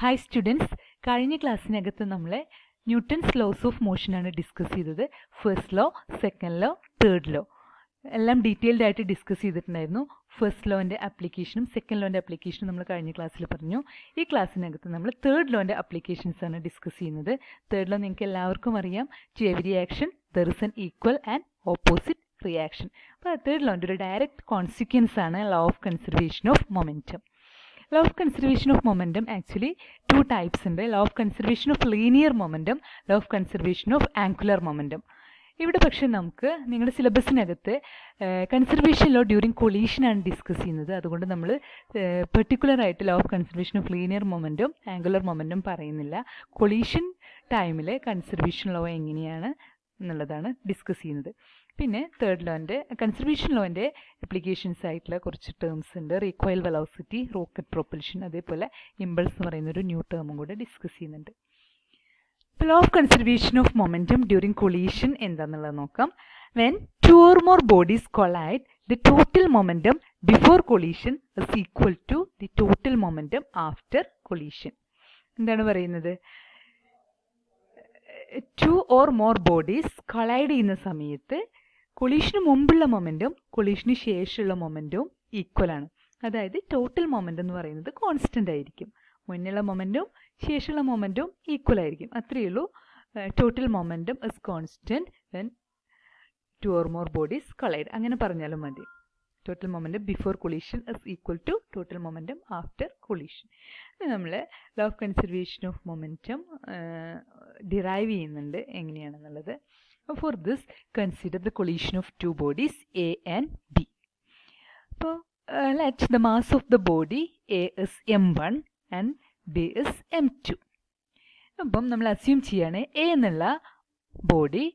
Hi students, കഴിഞ്ഞ ക്ലാസ്സിനകത്ത് നമ്മൾ Newton's loss of മോഷനാണ് discuss ചെയ്തത്. First law, second law, third law എല്ലാം ഡീറ്റെയിൽഡ് ആയിട്ട് ഡിസ്കസ് ചെയ്തിട്ടുണ്ടായിരുന്നു. ഫസ്റ്റ് ലോൻ്റെ ആപ്ലിക്കേഷനും സെക്കൻഡ് ലോൻ്റെ ആപ്ലിക്കേഷനും നമ്മൾ കഴിഞ്ഞ ക്ലാസ്സിൽ പറഞ്ഞു. ഈ ക്ലാസ്സിനകത്ത് നമ്മൾ തേർഡ് ലോൻ്റെ ആപ്ലിക്കേഷൻസ് ആണ് ഡിസ്കസ് ചെയ്യുന്നത്. തേർഡ് ലോ നിങ്ങൾക്ക് എല്ലാവർക്കും അറിയാം, to every action there is an equal and opposite reaction. അപ്പോൾ തേർഡ് ലോൻ്റെ ഒരു ഡയറക്റ്റ് കോൺസിക്വൻസ് ആണ് law of conservation of momentum. Law of conservation of momentum actually two types ഉണ്ട്. Law of conservation of linear momentum, law of conservation of angular momentum. ഇവിടെ പക്ഷേ നമുക്ക് നിങ്ങളുടെ സിലബസിനകത്ത് കൺസർവേഷൻ ലോ ഡ്യൂറിങ് കൊളീഷൻ ആണ് discuss ചെയ്യുന്നത്. അതുകൊണ്ട് നമ്മൾ പെർട്ടിക്കുലർ ആയിട്ട് law of conservation of linear momentum angular momentum പറയുന്നില്ല. കൊളീഷൻ ടൈമിൽ കൺസർവേഷൻ ലോ എങ്ങനെയാണ് എന്നുള്ളതാണ് ഡിസ്കസ് ചെയ്യുന്നത്. പിന്നെ തേർഡ് ലോൻ്റെ കൺസർവേഷൻ ലോൻ്റെ അപ്ലിക്കേഷൻസ് ആയിട്ടുള്ള കുറച്ച് ടേംസ് ഉണ്ട്. റീകോയിൽ വെലോസിറ്റി, റോക്കറ്റ് പ്രൊപ്പൽഷൻ, അതേപോലെ ഇമ്പൾസ് എന്ന് പറയുന്നൊരു ന്യൂ ടേമും കൂടെ ഡിസ്കസ് ചെയ്യുന്നുണ്ട്. Law of conservation of momentum during collision എന്താണെന്നുള്ളത് നോക്കാം. When two or more bodies collide, the total momentum before collision is equal to the total momentum after collision. എന്താണ് പറയുന്നത്? Two or more bodies collide ചെയ്യുന്ന സമയത്ത് കൊളീഷന് മുമ്പുള്ള മൊമെൻറ്റും കൊളീഷന് ശേഷമുള്ള മൊമെൻറ്റും equal ആണ്. അതായത് ടോട്ടൽ മൊമെൻറ്റം എന്ന് പറയുന്നത് കോൺസ്റ്റൻ്റ് ആയിരിക്കും. മുന്നുള്ള മൊമെൻറ്റും ശേഷമുള്ള മൊമെൻറ്റും ഈക്വൽ ആയിരിക്കും. അത്രയേ ഉള്ളൂ. Total momentum is constant when two or more bodies collide. അങ്ങനെ പറഞ്ഞാലും മതി. Total momentum before collision is equal to total momentum after collision. നമ്മൾ law of conservation of momentum derive ചെയ്യുന്നുണ്ട് എങ്ങനെയാണെന്നുള്ളത്. For this, consider the collision of two bodies A and B. So, let the mass of the body A is m1 and B is m2. അപ്പം നമ്മൾ assume ചെയ്യാണ് A എന്നുള്ള body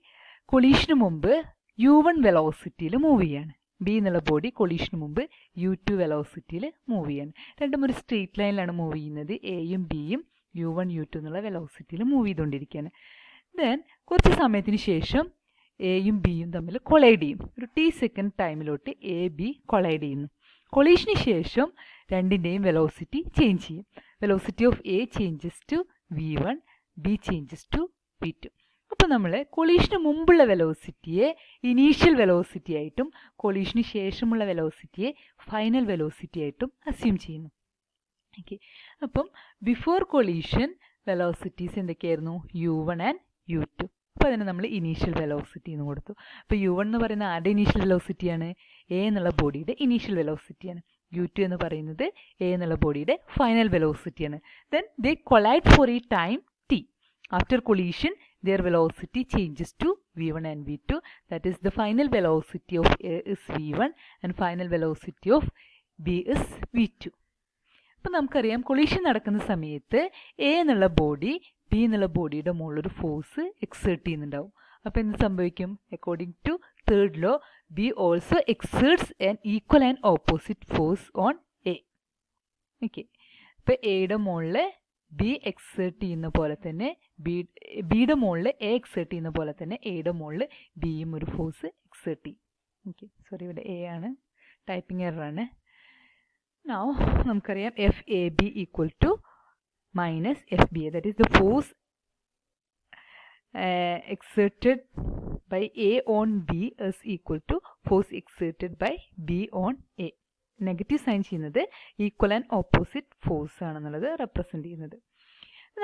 കൊളീഷന് മുമ്പ് u1 വെലോസിറ്റിയിൽ move ചെയ്യാണ്. B എന്നുള്ള body കൊളീഷന് മുമ്പ് u2 വെലോസിറ്റിയിൽ move ചെയ്യാണ്. രണ്ടും ഒരു സ്ട്രെയിറ്റ് ലൈനിലാണ് മൂവ് ചെയ്യുന്നത്. എയും ബിയും u1 u2 എന്നുള്ള വെലോസിറ്റിയിൽ മൂവ് ചെയ്തുകൊണ്ടിരിക്കുകയാണ്. ദെൻ കുറച്ച് സമയത്തിന് ശേഷം എയും ബിയും തമ്മിൽ കൊളൈഡ് ചെയ്യും. ഒരു ടി സെക്കൻഡ് ടൈമിലോട്ട് എ ബി കൊളൈഡ് ചെയ്യുന്നു. കൊളീഷന് ശേഷം രണ്ടിൻ്റെയും വെലോസിറ്റി ചേഞ്ച് ചെയ്യും. Velocity of A changes to v1, B changes to v2. അപ്പോൾ നമ്മൾ കൊളീഷന് മുമ്പുള്ള വെലോസിറ്റിയെ ഇനീഷ്യൽ വെലോസിറ്റി ആയിട്ടും കൊളീഷന് ശേഷമുള്ള വെലോസിറ്റിയെ ഫൈനൽ വെലോസിറ്റി ആയിട്ടും അസ്യൂം ചെയ്യുന്നു. ഓക്കെ, അപ്പം ബിഫോർ കൊളീഷൻ വെലോസിറ്റീസ് എന്തൊക്കെയായിരുന്നു? u1 and u2. അപ്പോൾ അതിന് നമ്മൾ ഇനീഷ്യൽ വെലോസിറ്റി എന്ന് കൊടുത്തു. അപ്പോൾ u1 എന്ന് പറയുന്ന ആരുടെ ഇനീഷ്യൽ വെലോസിറ്റിയാണ്? എ എന്നുള്ള ബോഡിയുടെ ഇനീഷ്യൽ വെലോസിറ്റിയാണ്. u2 എന്ന് പറയുന്നത് എ എന്നുള്ള ബോഡിയുടെ ഫൈനൽ വെലോസിറ്റിയാണ്. Then they collide for a time t. After collision their velocity changes to v1 and v2. That is, the final velocity of A is v1 and final velocity of B is v2. അപ്പം നമുക്കറിയാം collision നടക്കുന്ന സമയത്ത് A എന്നുള്ള body B എന്നുള്ള ബോഡിയുടെ മുകളിലൊരു force exert ചെയ്യുന്നുണ്ടാവും. അപ്പോൾ എന്ത് സംഭവിക്കും? According to third law, B also exerts an equal and opposite force on A. Okay, അപ്പോൾ എയുടെ മുകളിൽ ബി എക്സേർട്ട് ചെയ്യുന്ന പോലെ തന്നെ ബിയുടെ മുകളിൽ എ എക്സേർട്ട് ചെയ്യുന്ന പോലെ തന്നെ എയുടെ മുകളിൽ ബിയും ഒരു ഫോഴ്സ് എക്സേർട്ട് ചെയ്യും. ഓക്കെ, സോറി, ഇവിടെ എ ആണ്, ടൈപ്പിംഗ് എററാണ്. Now നമുക്കറിയാം F A B equal to minus F B A. That is the force exerted by A on B is equal to force exerted by B on A. Negative sign ചെയ്യുന്നത് equal and opposite force ആണെന്നുള്ളത് represent ചെയ്യുന്നത്.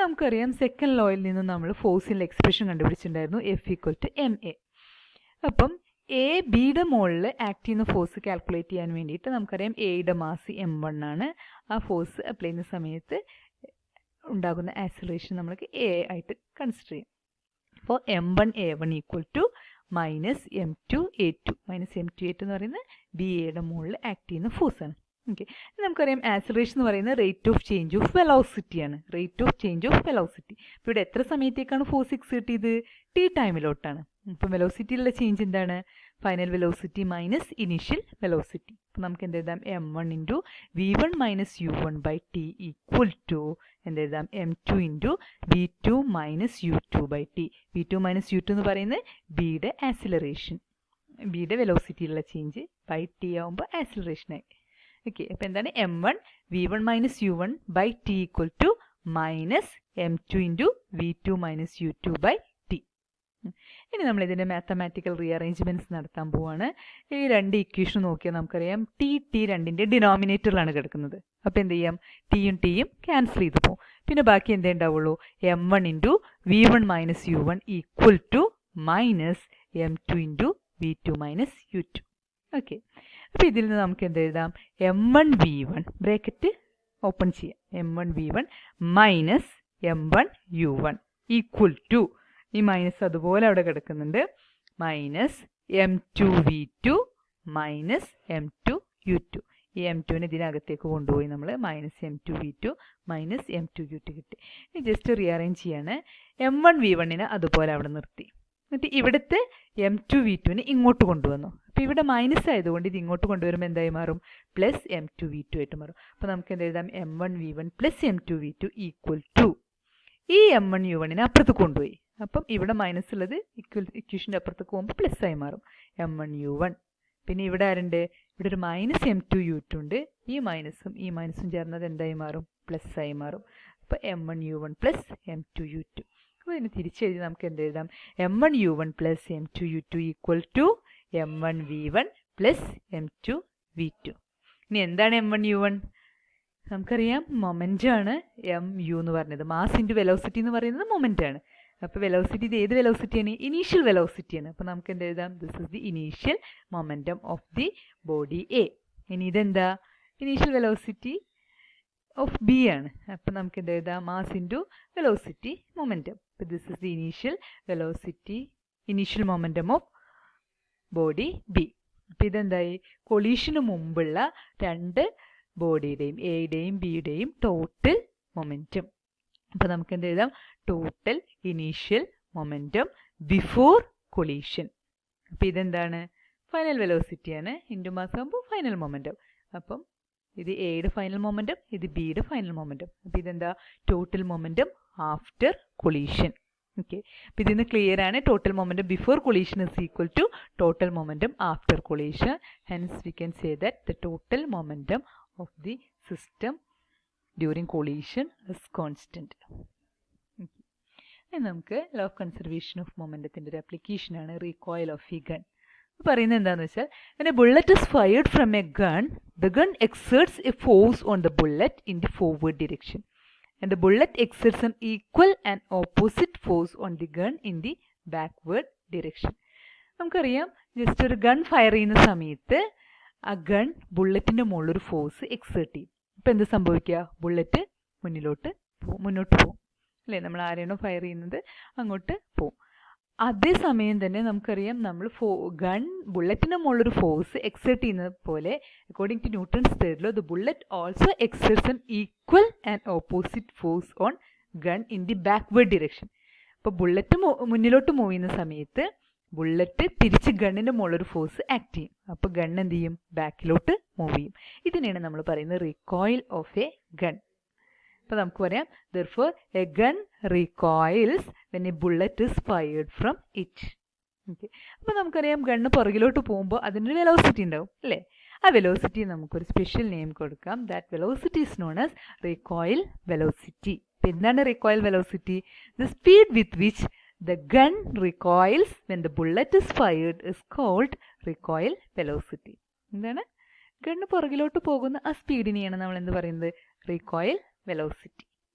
നമുക്കറിയാം second ലോയിൽ നിന്ന് നമ്മൾ ഫോഴ്സിൻ്റെ expression കണ്ടുപിടിച്ചിട്ടുണ്ടായിരുന്നു, F equal to M A. അപ്പം എ ബിയുടെ മുകളിൽ ആക്ട് ചെയ്യുന്ന ഫോഴ്സ് കാൽക്കുലേറ്റ് ചെയ്യാൻ വേണ്ടിയിട്ട് നമുക്കറിയാം എയുടെ മാസ് m1 ആണ്. ആ ഫോഴ്സ് അപ്ലൈ ചെയ്യുന്ന സമയത്ത് ഉണ്ടാകുന്ന ആക്സിലറേഷൻ നമ്മൾക്ക് എ ആയിട്ട് കൺസിഡർ ചെയ്യും. അപ്പോൾ m1 a1 equal to minus m2 a2. Minus m2 a2 എന്ന് പറയുന്നത് ബി എയുടെ മുകളിൽ ആക്ട് ചെയ്യുന്ന ഫോഴ്സാണ്. ഓക്കെ, നമുക്കറിയാം ആക്സിലറേഷൻ എന്ന് പറയുന്നത് റേറ്റ് ഓഫ് ചേഞ്ച് ഓഫ് വെലോസിറ്റിയാണ്. Rate of change of velocity. ഇപ്പോൾ ഇവിടെ എത്ര സമയത്തേക്കാണ് ഫോഴ്സ് എക്സേർട്ട് ചെയ്ത്? ടി ടൈമിലോട്ടാണ്. ഇപ്പം വെലോസിറ്റിയിലുള്ള ചേഞ്ച് എന്താണ്? Final velocity minus initial velocity. അപ്പോൾ നമുക്ക് എന്തെഴുതാം? m1 into v1 minus u1 by T equal to എന്തെഴുതാം? m2 into v2 minus u2 by T. v2 minus u2 എന്ന് പറയുന്നത് ബിയുടെ ആക്സിലറേഷൻ, ബിയുടെ വെലോസിറ്റിയിലുള്ള ചേഞ്ച് ബൈ ടി ആകുമ്പോൾ ആക്സിലറേഷനായി. Okay, അപ്പോൾ എന്താണ് m1 v1 minus u1 by t equal to minus m2 into v2 minus u2 by t. ഇനി നമ്മൾ ഇതിൻ്റെ മാത്തമാറ്റിക്കൽ റീഅറേഞ്ച്മെൻറ്റ്സ് നടത്താൻ പോവാണ്. ഈ രണ്ട് ഇക്വേഷൻ നോക്കിയാൽ നമുക്കറിയാം ടി രണ്ടിൻ്റെ ഡിനോമിനേറ്ററിലാണ് കിടക്കുന്നത്. അപ്പോൾ എന്ത് ചെയ്യാം, ടിയും ടിയും ക്യാൻസൽ ചെയ്ത് പോകും. പിന്നെ ബാക്കി എന്തേ ഉണ്ടാവുള്ളൂ, m1 into v1 minus u1 equal to minus m2 into v2 minus u2. Okay, അപ്പോൾ ഇതിൽ നിന്ന് നമുക്ക് എന്ത് എഴുതാം, m1 v1 ബ്രാക്കറ്റ് ഓപ്പൺ ചെയ്യാം, m1 v1 minus m1 u1 equal to, ഈ മൈനസ് അതുപോലെ അവിടെ കിടക്കുന്നുണ്ട്, minus m2 v2 minus m2 u2. ഈ m2നെ ഇതിനകത്തേക്ക് കൊണ്ടുപോയി നമ്മൾ minus m2 v2 minus m2 u2 കിട്ടി. ഇനി ജസ്റ്റ് റീഅറേഞ്ച് ചെയ്യാണ്. m1 v1നെ അതുപോലെ അവിടെ നിർത്തി, എന്നിട്ട് ഇവിടുത്തെ m2 v2നെ ഇങ്ങോട്ട് കൊണ്ടുവന്നു. അപ്പോൾ ഇവിടെ മൈനസ് ആയതുകൊണ്ട് ഇത് ഇങ്ങോട്ട് കൊണ്ടുവരുമ്പോൾ എന്തായി മാറും, പ്ലസ് m2 v2 ആയിട്ട് മാറും. അപ്പോൾ നമുക്ക് എന്ത് എഴുതാം, m1 v1 plus m2 v2 equal to, ഈ m1 u1നെ അപ്പുറത്ത് കൊണ്ടുപോയി, അപ്പം ഇവിടെ മൈനസ് ഉള്ളത് ഇക്വേഷൻ്റെ അപ്പുറത്തേക്ക് പോകുമ്പോൾ പ്ലസ് ആയി മാറും, m1 u1. പിന്നെ ഇവിടെ ആരുണ്ട്, ഇവിടെ ഒരു മൈനസ് m2 u2 ഉണ്ട്, ഈ മൈനസും ചേർന്നത് എന്തായി മാറും, പ്ലസ് ആയി മാറും. അപ്പോൾ m1 u1 plus m2 u2. അപ്പോൾ ഇതിന് തിരിച്ചെഴുതി നമുക്ക് എന്ത് എഴുതാം, m1 u1 plus m2 u2 equal to m1 v1 plus m2 v2. ഇനി എന്താണ് m1 u1? നമുക്കറിയാം മൊമെൻ്റ് ആണ് mu എന്ന് പറഞ്ഞത്, മാസ് ഇൻറ്റു വെലോസിറ്റി എന്ന് പറയുന്നത് മൊമെൻ്റ് ആണ്. അപ്പോൾ വെലോസിറ്റി ഇത് ഏത് വെലോസിറ്റിയാണ്, ഇനീഷ്യൽ വെലോസിറ്റിയാണ്. അപ്പോൾ നമുക്ക് എന്ത് എഴുതാം, this is the initial momentum of the body A. ഇനി ഇതെന്താ, ഇനീഷ്യൽ വെലോസിറ്റി ഓഫ് ബി ആണ്. അപ്പോൾ നമുക്ക് എന്ത് എഴുതാം, മാസ് ഇൻറ്റു വെലോസിറ്റി മൊമെൻറ്റം. അപ്പോൾ this is the initial velocity, initial momentum of body B. അപ്പോൾ ഇതെന്തായി, കൊളീഷന് മുമ്പുള്ള രണ്ട് ബോഡിയുടെയും എയുടെയും ബിയുടെയും ടോട്ടൽ മൊമെൻറ്റം. അപ്പോൾ നമുക്ക് എന്ത് എഴുതാം, total initial momentum before collision. അപ്പോൾ ഇതെന്താണ്, ഫൈനൽ വെലോസിറ്റിയാണ്, ഇൻറ്റു മാസ് ആകുമ്പോൾ ഫൈനൽ മൊമെൻറ്റം. അപ്പം ഇത് എയുടെ ഫൈനൽ മൊമെൻറ്റം, ഇത് ബിയുടെ ഫൈനൽ മൊമെൻറ്റം. അപ്പോൾ ഇതെന്താ, total momentum after collision. Okay, അപ്പോൾ ഇതിന്ന് ക്ലിയർ ആണ്, total momentum before collision is equal to total momentum after collision. Hence we can say that the total momentum of the system during collision is constant. ഇനി നമുക്ക് law of conservation of മൊമെൻറ്റത്തിൻ്റെ ഒരു ആപ്ലിക്കേഷനാണ് recoil of A gun. പറയുന്നത് എന്താണെന്ന് വെച്ചാൽ, when a bullet is fired from a gun, the gun exerts a force on the bullet in the forward direction, and the bullet exerts an equal and opposite force on the gun in the backward direction. നമുക്കറിയാം, just ഒരു gun fire ചെയ്യുന്ന സമയത്ത് ആ gun ബുള്ളറ്റിൻ്റെ മുകളിലൊരു force exert ചെയ്യും. അപ്പോൾ എന്ത് സംഭവിക്കുക, ബുള്ളറ്റ് മുന്നോട്ട് പോകും അല്ലേ, നമ്മൾ ആരെയാണോ ഫയർ ചെയ്യുന്നത് അങ്ങോട്ട് പോകും. അതേ സമയം തന്നെ നമുക്കറിയാം, നമ്മൾ ബുള്ളറ്റിൻ്റെ മുകളിലൊരു ഫോഴ്സ് എക്സേർട്ട് ചെയ്യുന്നത് പോലെ according to Newton's third law, the bullet also exerts an equal and opposite force on gun in the backward direction. അപ്പോൾ ബുള്ളറ്റ് മുന്നിലോട്ട് മൂവ് ചെയ്യുന്ന സമയത്ത് ബുള്ളറ്റ് തിരിച്ച് ഗണ്ണിൻ്റെ മുകളിലൊരു ഫോഴ്സ് ആക്ട് ചെയ്യും. അപ്പോൾ ഗൺ എന്ത് ചെയ്യും, ബാക്കിലോട്ട് മൂവ് ചെയ്യും. ഇതിനെയാണ് നമ്മൾ പറയുന്നത് റീകോയിൽ ഓഫ് എ ഗൺ. അപ്പോൾ നമുക്ക് പറയാം, therefore a gun recoils when a bullet is fired from it. Okay, അപ്പോൾ നമുക്കറിയാം ഗണ്ണ് പുറകിലോട്ട് പോകുമ്പോൾ അതിനൊരു വെലോസിറ്റി ഉണ്ടാവും അല്ലേ, ആ വെലോസിറ്റി നമുക്കൊരു സ്പെഷ്യൽ നെയിം കൊടുക്കാം. That velocity is known as recoil velocity. അപ്പോൾ എന്താണ് recoil velocity? The speed with which the gun recoils when the bullet is fired is called recoil velocity. എന്താണ്, ഗണ്ണ് പുറകിലോട്ട് പോകുന്ന ആ സ്പീഡിനെയാണ് നമ്മൾ എന്ത് പറയുന്നത്, റീകോയിൽ വെലോസിറ്റി.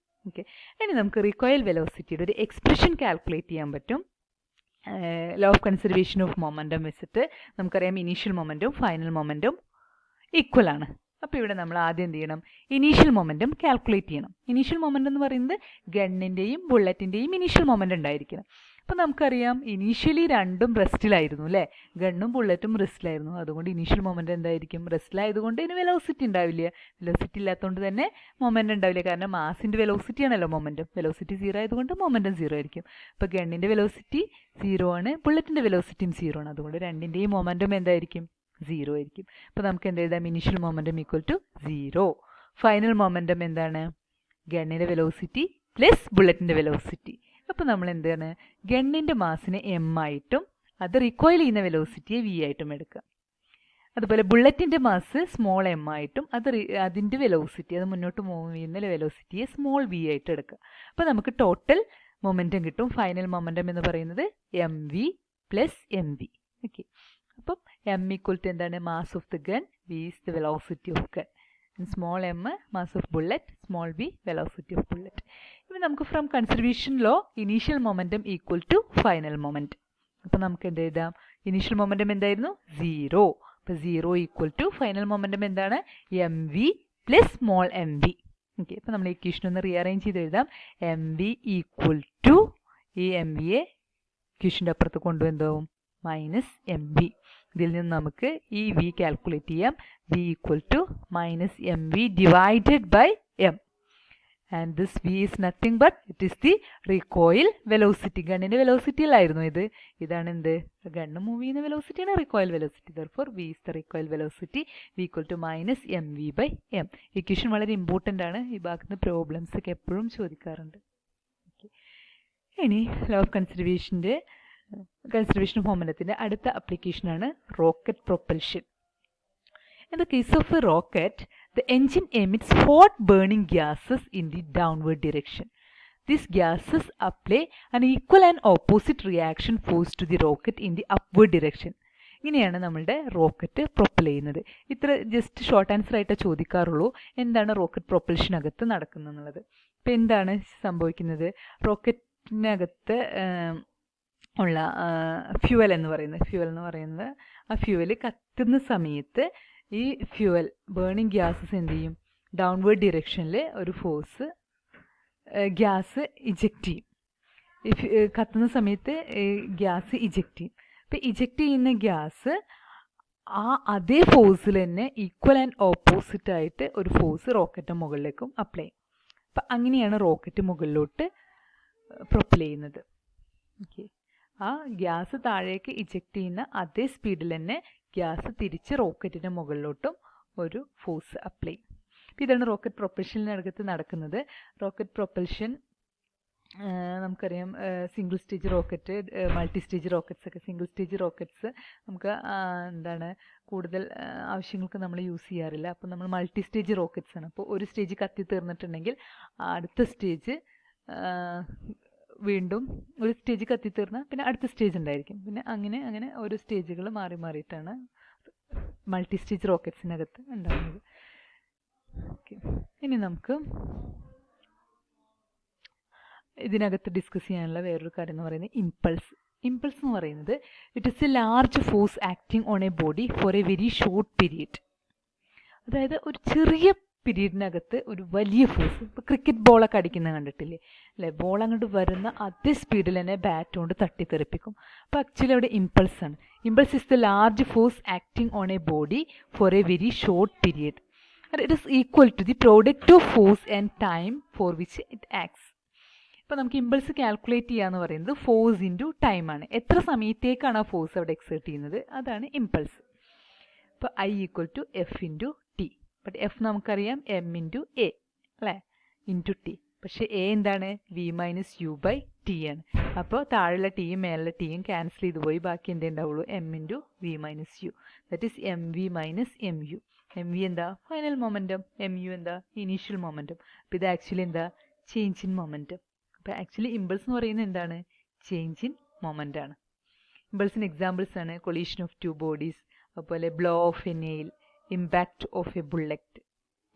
ഓക്കെ, ഇനി നമുക്ക് റീകോയിൽ വെലോസിറ്റിയുടെ ഒരു എക്സ്പ്രഷൻ കാൽക്കുലേറ്റ് ചെയ്യാൻ പറ്റും. Law of conservation of momentum വെച്ചിട്ട് നമുക്കറിയാം ഇനീഷ്യൽ മൊമെൻറ്റും ഫൈനൽ മൊമെൻറ്റും ഈക്വൽ ആണ്. അപ്പോൾ ഇവിടെ നമ്മൾ ആദ്യം എന്ത് ചെയ്യണം, ഇനീഷ്യൽ മൊമെൻറ്റം കാൽക്കുലേറ്റ് ചെയ്യണം. ഇനീഷ്യൽ മൊമെൻറ്റം എന്ന് പറയുന്നത് ഗണ്ണിൻ്റെയും ബുള്ളറ്റിൻ്റെയും ഇനീഷ്യൽ മൊമെൻറ്റം ഉണ്ടായിരിക്കണം. അപ്പോൾ നമുക്കറിയാം ഇനീഷ്യലി രണ്ടും റെസ്റ്റിലായിരുന്നു അല്ലേ, ഗണ്ണും ബുള്ളറ്റും റെസ്റ്റിലായിരുന്നു. അതുകൊണ്ട് ഇനീഷ്യൽ മൊമെൻറ്റം എന്തായിരിക്കും, റെസ്റ്റിലായതുകൊണ്ട് ഇതിന് വെലോസിറ്റി ഉണ്ടാവില്ല. വെലോസിറ്റി ഇല്ലാത്തതുകൊണ്ട് തന്നെ മൊമെൻറ്റം ഉണ്ടാവില്ല, കാരണം മാസിൻ്റെ വെലോസിറ്റി ആണല്ലോ മൊമെൻറ്റം. വെലോസിറ്റി 0 ആയതുകൊണ്ട് മൊമെൻറ്റം 0 ആയിരിക്കും. അപ്പോൾ ഗണ്ണിൻ്റെ വെലോസിറ്റി 0 ആണ്, ബുള്ളറ്റിൻ്റെ വെലോസിറ്റിയും 0 ആണ്. അതുകൊണ്ട് രണ്ടിൻ്റെയും മൊമെൻറ്റം എന്തായിരിക്കും, 0 ആയിരിക്കും. അപ്പോൾ നമുക്ക് എന്ത് എഴുതാം, initial momentum equal to 0. Final momentum എന്താണ്, ഗണ്ണിൻ്റെ വെലോസിറ്റി പ്ലസ് ബുള്ളറ്റിൻ്റെ വെലോസിറ്റി. അപ്പോൾ നമ്മൾ എന്താണ്, ഗണ്ണിൻ്റെ മാസിനെ m ആയിട്ടും അത് റിക്കോയിൽ ചെയ്യുന്ന വെലോസിറ്റിയെ v ആയിട്ടും എടുക്കുക. അതുപോലെ ബുള്ളറ്റിൻ്റെ മാസ് സ്മോൾ എം ആയിട്ടും അതിൻ്റെ വെലോസിറ്റി, അത് മുന്നോട്ട് മൂവ് ചെയ്യുന്ന വെലോസിറ്റിയെ സ്മോൾ വി ആയിട്ട് എടുക്കുക. അപ്പോൾ നമുക്ക് ടോട്ടൽ മൊമെൻറ്റം കിട്ടും. ഫൈനൽ മൊമെൻറ്റം എന്ന് പറയുന്നത് M V plus M V. Okay, അപ്പം എം ഈക്വൽ ടു എന്താണ്? Mass of the gun, V is the velocity of gun. Small M mass of bullet, small V velocity of bullet. ഇപ്പം നമുക്ക് from conservation law initial momentum equal to final moment. അപ്പം നമുക്ക് എന്ത് എഴുതാം? Initial momentum എന്തായിരുന്നു? 0. അപ്പോൾ 0 equal to final momentum എന്താണ്? M V plus small M V. Okay, അപ്പോൾ നമ്മൾ ഇക്വേഷൻ ഒന്ന് റീഅറേഞ്ച് ചെയ്ത് എഴുതാം. എം വി ഈക്വൽ ടു, ഈ എം വിയെ ഇക്വേഷൻ്റെ അപ്പുറത്ത് കൊണ്ടുവന്നാവും മൈനസ് എം വി. ഇതിൽ നിന്ന് നമുക്ക് ഈ വി കാൽക്കുലേറ്റ് ചെയ്യാം. V equal to minus M V divided by M. And this V is nothing but it is the recoil velocity. ഗണ്ണിൻ്റെ വെലോസിറ്റിയിലായിരുന്നു ഇത്. ഇതാണ് എന്ത്? ഗണ്ണ് മൂവ് ചെയ്യുന്ന വെലോസിറ്റിയാണ് recoil velocity. Therefore V is the recoil velocity. V equal to minus M V by M. Equation വളരെ important ആണ്. ഈ ഭാഗത്ത് നിന്ന് പ്രോബ്ലംസ് ഒക്കെ എപ്പോഴും ചോദിക്കാറുണ്ട്. ഇനി ലോ ഓഫ് കൺസർവേഷൻ്റെ കൺസർവേഷൻ ഓഫ് മൊമെൻറ്റത്തിൻ്റെ അടുത്ത ആപ്ലിക്കേഷനാണ് rocket propulsion. In the case of a rocket, the engine emits hot burning gases in the downward direction. These gases apply an equal and opposite reaction force to the rocket in the upward direction. ഇങ്ങനെയാണ് നമ്മളുടെ rocket Propel ചെയ്യുന്നത്. ഇത്ര just short answer ആയിട്ട് ചോദിക്കാറുള്ളൂ. എന്താണ് rocket പ്രൊപ്പൽഷനകത്ത് നടക്കുന്നത് എന്നുള്ളത്. ഇപ്പം എന്താണ് സംഭവിക്കുന്നത്? റോക്കറ്റിനകത്ത് ഉള്ള ഫ്യൂവൽ എന്ന് പറയുന്നത് ആ ഫ്യൂവൽ കത്തുന്ന സമയത്ത് ഈ ഫ്യൂവൽ ബേണിംഗ് ഗ്യാസസ് എന്ത് ചെയ്യും? ഡൗൺവേർഡ് ഡിറക്ഷനിൽ ഒരു ഫോഴ്സ് ഗ്യാസ് ഇജക്റ്റ് ചെയ്യും. കത്തുന്ന സമയത്ത് ഗ്യാസ് ഇജക്റ്റ് ചെയ്യും. അപ്പോൾ ഇജക്റ്റ് ചെയ്യുന്ന ഗ്യാസ് അതേ ഫോഴ്സിൽ തന്നെ ഈക്വൽ ആൻഡ് ഓപ്പോസിറ്റ് ആയിട്ട് ഒരു ഫോഴ്സ് റോക്കറ്റ് മുകളിലേക്കും അപ്ലൈ ചെയ്യും. അപ്പം അങ്ങനെയാണ് റോക്കറ്റ് മുകളിലോട്ട് പ്രൊപ്പൽ ചെയ്യുന്നത്. ഓക്കെ, ആ ഗ്യാസ് താഴേക്ക് ഇജക്റ്റ് ചെയ്യുന്ന അതേ സ്പീഡിൽ തന്നെ ഗ്യാസ് തിരിച്ച് റോക്കറ്റിൻ്റെ മുകളിലോട്ടും ഒരു ഫോഴ്സ് അപ്ലൈ ചെയ്യും. ഇതാണ് റോക്കറ്റ് പ്രൊപ്പൽഷനകത്ത് നടക്കുന്നത്. റോക്കറ്റ് പ്രൊപ്പൽഷൻ നമുക്കറിയാം, single stage rocket, multi stage rockets ഒക്കെ. സിംഗിൾ സ്റ്റേജ് റോക്കറ്റ്സ് നമുക്ക് കൂടുതൽ ആവശ്യങ്ങൾക്ക് നമ്മൾ യൂസ് ചെയ്യാറില്ല. അപ്പോൾ നമ്മൾ മൾട്ടി സ്റ്റേജ് റോക്കറ്റ്സ് ആണ്. അപ്പോൾ ഒരു സ്റ്റേജ് കത്തി തീർന്നിട്ടുണ്ടെങ്കിൽ അടുത്ത സ്റ്റേജ് വീണ്ടും ഒരു സ്റ്റേജ് കത്തിത്തീർന്നാൽ പിന്നെ അടുത്ത സ്റ്റേജ് ഉണ്ടായിരിക്കും. പിന്നെ അങ്ങനെ ഓരോ സ്റ്റേജുകൾ മാറിയിട്ടാണ് മൾട്ടി സ്റ്റേജ് റോക്കറ്റ്സിനകത്ത് ഉണ്ടാകുന്നത്. ഓക്കെ, ഇനി നമുക്ക് ഇതിനകത്ത് ഡിസ്കസ് ചെയ്യാനുള്ള വേറൊരു കാര്യം എന്ന് പറയുന്നത് ഇമ്പൾസ്. ഇമ്പൾസ് എന്ന് പറയുന്നത് it is A large force acting on a body for a very short period. അതായത് ഒരു ചെറിയ പീരീഡിനകത്ത് ഒരു വലിയ ഫോഴ്സ്. ഇപ്പോൾ ക്രിക്കറ്റ് ബോളൊക്കെ അടിക്കുന്നത് കണ്ടിട്ടില്ലേ അല്ലേ? ബോൾ അങ്ങോട്ട് വരുന്ന അതേ സ്പീഡിൽ തന്നെ ബാറ്റ് കൊണ്ട് തട്ടിത്തെറിപ്പിക്കും. അപ്പോൾ ആക്ച്വലി അവിടെ ഇമ്പൾസ് ആണ്. Impulse is the large force acting on a body for a very short period. It is equal to the product of force and time for which it acts. ഇപ്പോൾ നമുക്ക് impulse calculate ചെയ്യുക എന്ന് പറയുന്നത് force into ടൈമാണ്. എത്ര സമയത്തേക്കാണ് ആ force അവിടെ exert ചെയ്യുന്നത്, അതാണ് ഇമ്പൾസ്. ഇപ്പോൾ I equal to F into T. But F നമുക്കറിയാം എം ഇൻറ്റു എ അല്ലേ, ഇൻറ്റു ടി. പക്ഷേ എ എന്താണ്? V minus U by T ആണ്. അപ്പോൾ താഴെയുള്ള ടിയും മേലുള്ള ടിയും ക്യാൻസൽ ചെയ്ത് പോയി ബാക്കി എന്തേ ഉണ്ടാവുള്ളൂ? M into V minus U. That is M V minus M U. M V എന്താ? Final momentum. എം യു എന്താ? Initial momentum. അപ്പോൾ ഇത് ആക്ച്വലി എന്താ? Change in momentum. അപ്പോൾ ആക്ച്വലി ഇമ്പൾസ് എന്ന് പറയുന്നത് എന്താണ്? ചേഞ്ച് ഇൻ മൊമെൻ്റ് ആണ്. ഇമ്പൾസിന് എക്സാമ്പിൾസ് ആണ് കൊളീഷൻ ഓഫ് ടു ബോഡീസ്, അതുപോലെ blow of a nail, impact of a bullet.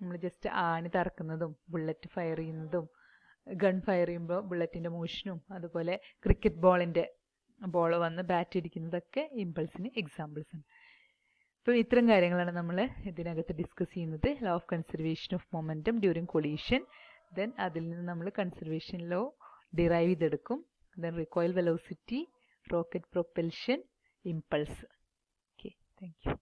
നമ്മൾ ജസ്റ്റ് ആണി തറക്കുന്നതും ബുള്ളറ്റ് ഫയർ ചെയ്യുന്നതും, ഗൺ ഫയർ ചെയ്യുമ്പോൾ ബുള്ളറ്റിൻ്റെ മോഷനും, അതുപോലെ ക്രിക്കറ്റ് ബോൾ വന്ന് ബാറ്റ് അടിക്കുന്നതൊക്കെ ഇമ്പൾസിന് എക്സാമ്പിൾസ് ആണ്. അപ്പോൾ ഇത്തരം കാര്യങ്ങളാണ് നമ്മൾ ഇതിനകത്ത് ഡിസ്കസ് ചെയ്യുന്നത്. Law of conservation of momentum during collision. Then അതിൽ നിന്ന് നമ്മൾ കൺസർവേഷൻ ലോ ഡിറൈവ് ചെയ്തെടുക്കും. Then recoil velocity, rocket propulsion, impulse. Okay, thank U.